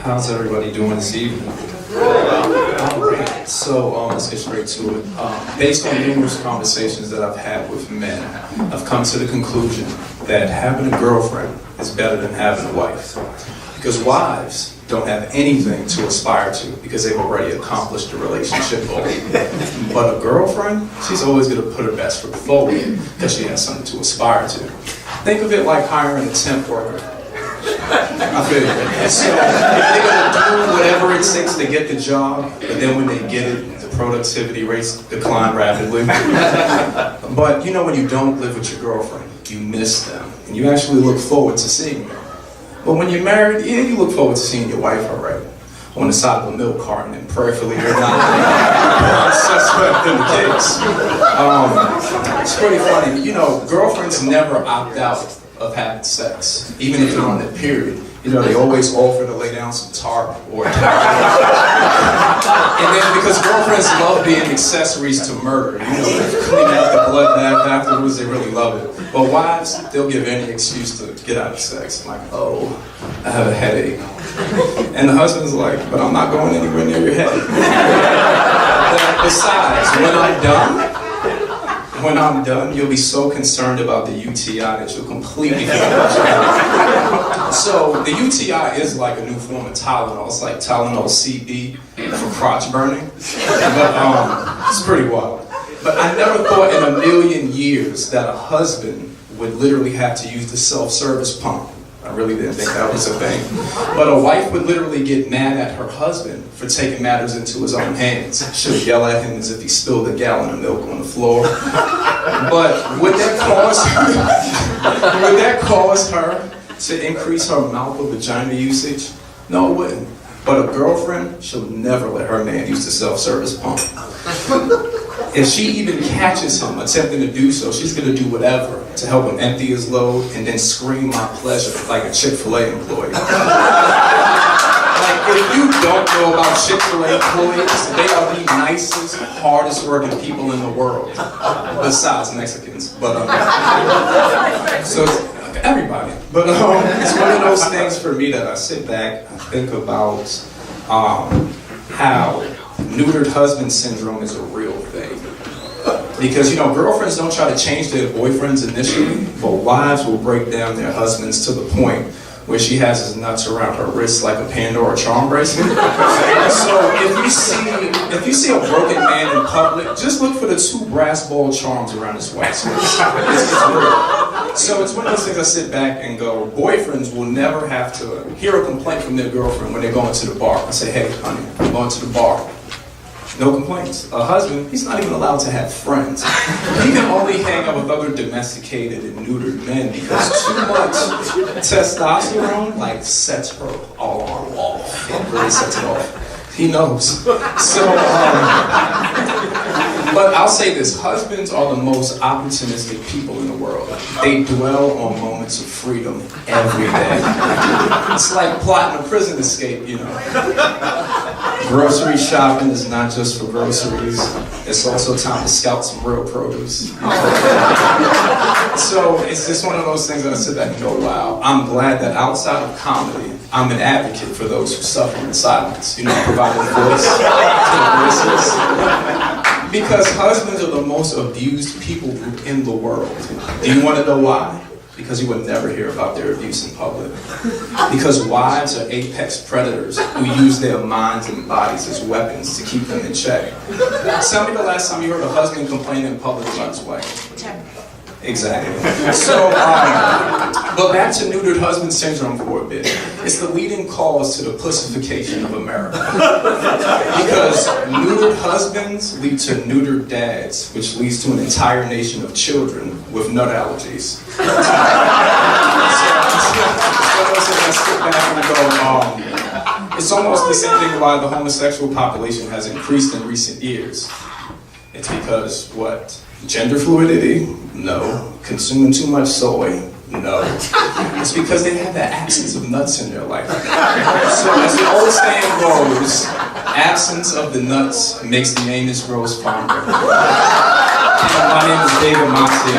How's everybody doing this evening? Alright, so let's get straight to it. Based on numerous conversations that I've had with men, I've come to the conclusion that having a girlfriend is better than having a wife. Because wives don't have anything to aspire to because they've already accomplished the relationship goal. But a girlfriend, she's always going to put her best foot forward because she has something to aspire to. Think of it like hiring a temp worker. I feel it. So they're going to do whatever it takes to get the job, but then when they get it, the productivity rates decline rapidly. But you know, when you don't live with your girlfriend, you miss them, and you actually look forward to seeing them. But when you're married, yeah, you look forward to seeing your wife already on the side of a milk carton, and prayerfully you're not suspect in the case. It's pretty funny. You know, girlfriends never opt out of having sex, even if they're on their period. You know, they always offer to lay down some tarp or and then because girlfriends love being accessories to murder, you know, they clean out the blood bath afterwards, they really love it. But wives, they'll give any excuse to get out of sex. Like, oh, I have a headache. And the husband's like, but I'm not going anywhere near your head. Besides, when I'm done, you'll be so concerned about the UTI that you'll completely forget. So the UTI is like a new form of Tylenol. It's like Tylenol CB for crotch burning. But it's pretty wild. But I never thought in a million years that a husband would literally have to use the self-service pump. I really didn't think that was a thing. But a wife would literally get mad at her husband for taking matters into his own hands. She'll yell at him as if he spilled a gallon of milk on the floor. But would that cause her to increase her mouth or vagina usage? No, it wouldn't. But a girlfriend, she'll never let her man use the self-service pump. If she even catches him attempting to do so, she's going to do whatever to help him empty his load and then scream my pleasure like a Chick-fil-A employee. Like, if you don't know about Chick-fil-A employees, they are the nicest, hardest working people in the world, besides Mexicans. But so it's everybody. But it's one of those things for me that I sit back and think about how neutered husband syndrome is a real thing. Because, you know, girlfriends don't try to change their boyfriends initially, but wives will break down their husbands to the point where she has his nuts around her wrists like a Pandora charm bracelet. So if you see a broken man in public, just look for the two brass ball charms around his wife's waist. It's real. So it's one of those things I sit back and go, boyfriends will never have to hear a complaint from their girlfriend when they're going to the bar. I say, hey, honey, I'm going to the bar. No complaints. A husband, he's not even allowed to have friends. He can only hang out with other domesticated and neutered men because too much testosterone, like, sets her alarm off. It really sets it off. He knows. So, but I'll say this, husbands are the most opportunistic people in the world. They dwell on moments of freedom every day. It's like plotting a prison escape, you know. Grocery shopping is not just for groceries. It's also time to scout some real produce. So it's just one of those things that I sit back and go, wow, I'm glad that outside of comedy, I'm an advocate for those who suffer in silence. You know, providing a voice to the voiceless. Because husbands are the most abused people group in the world. Do you want to know why? Because you would never hear about their abuse in public. Because wives are apex predators who use their minds and bodies as weapons to keep them in check. Tell me the last time you heard a husband complain in public about his wife. Exactly. So, but back to neutered husband syndrome for a bit. It's the leading cause to the pussification of America. Because neutered husbands lead to neutered dads, which leads to an entire nation of children with nut allergies. It's almost the same thing why the homosexual population has increased in recent years. It's because, what? Gender fluidity? No. Consuming too much soy? No. It's because they have that absence of nuts in their life. So as the old saying goes, absence of the nuts makes the anus grows fonder. My name is Monti.